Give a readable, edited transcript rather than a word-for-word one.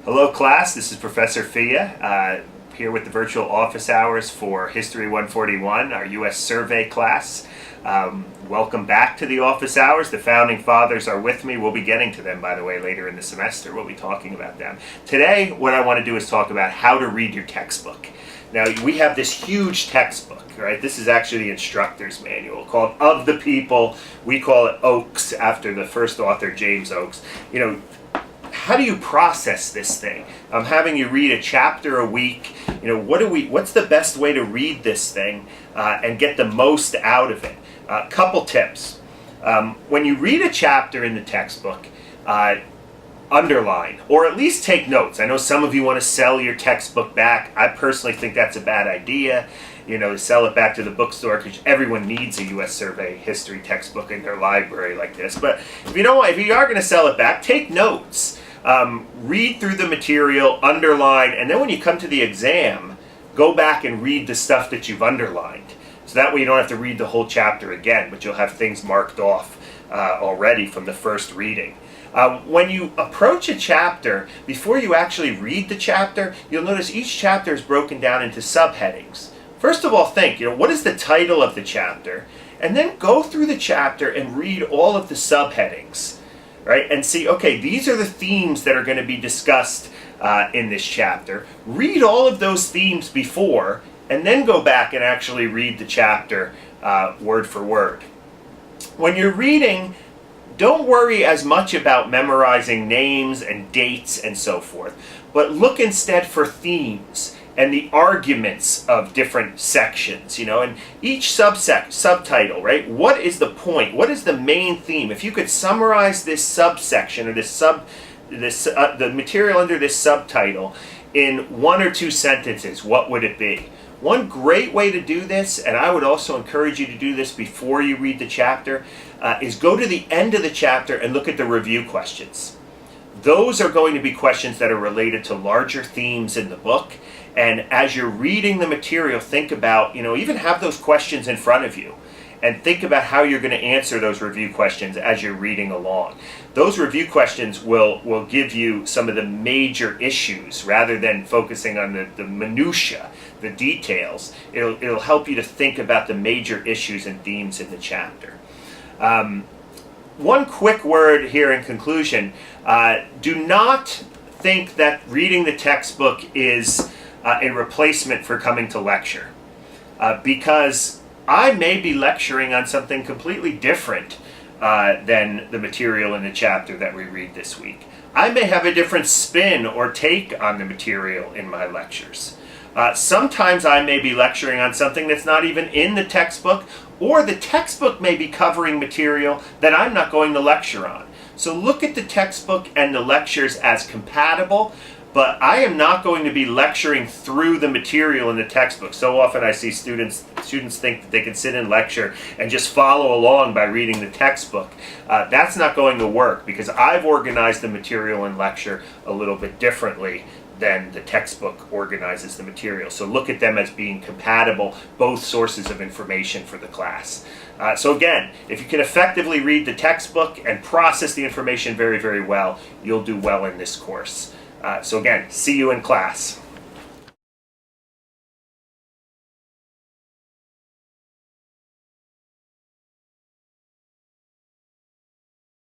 Hello class, this is Professor Fia, here with the virtual office hours for History 141, our U.S. Survey class. Welcome back to the office hours. The Founding Fathers are with me. We'll be getting to them, by the way, later in the semester. We'll be talking about them. Today, what I want to do is talk about how to read your textbook. Now, we have this huge textbook, right? This is actually the instructor's manual called Of the People. We call it Oakes after the first author, James Oakes. How do you process this thing? I'm having you read a chapter a week. What's the best way to read this thing and get the most out of it? Couple tips. When you read a chapter in the textbook, underline or at least take notes. I know some of you want to sell your textbook back. I personally think that's a bad idea. Sell it back to the bookstore because everyone needs a U.S. Survey history textbook in their library like this. But if you are going to sell it back, take notes. Read through the material, underline, and then when you come to the exam, go back and read the stuff that you've underlined. So that way you don't have to read the whole chapter again, but you'll have things marked off already from the first reading. When you approach a chapter, before you actually read the chapter, you'll notice each chapter is broken down into subheadings. First of all, think, what is the title of the chapter? And then go through the chapter and read all of the subheadings. Right, and see, okay, these are the themes that are going to be discussed in this chapter. Read all of those themes before, and then go back and actually read the chapter word for word. When you're reading, don't worry as much about memorizing names and dates and so forth, but look instead for themes and the arguments of different sections, and each subtitle, right? What is the point? What is the main theme? If you could summarize this subsection or the material under this subtitle in one or two sentences, what would it be? One great way to do this, and I would also encourage you to do this before you read the chapter, is go to the end of the chapter and look at the review questions. Those are going to be questions that are related to larger themes in the book. And as you're reading the material, think about, even have those questions in front of you and think about how you're going to answer those review questions as you're reading along. Those review questions will give you some of the major issues rather than focusing on the minutia, the details. It'll help you to think about the major issues and themes in the chapter. One quick word here in conclusion. Do not think that reading the textbook is a replacement for coming to lecture. Because I may be lecturing on something completely different than the material in the chapter that we read this week. I may have a different spin or take on the material in my lectures. Sometimes I may be lecturing on something that's not even in the textbook, or the textbook may be covering material that I'm not going to lecture on. So look at the textbook and the lectures as compatible, but I am not going to be lecturing through the material in the textbook. So often I see students think that they can sit in lecture and just follow along by reading the textbook. That's not going to work because I've organized the material in lecture a little bit differently than the textbook organizes the material. So look at them as being compatible, both sources of information for the class. So again, if you can effectively read the textbook and process the information very, very well, you'll do well in this course. So again, see you in class.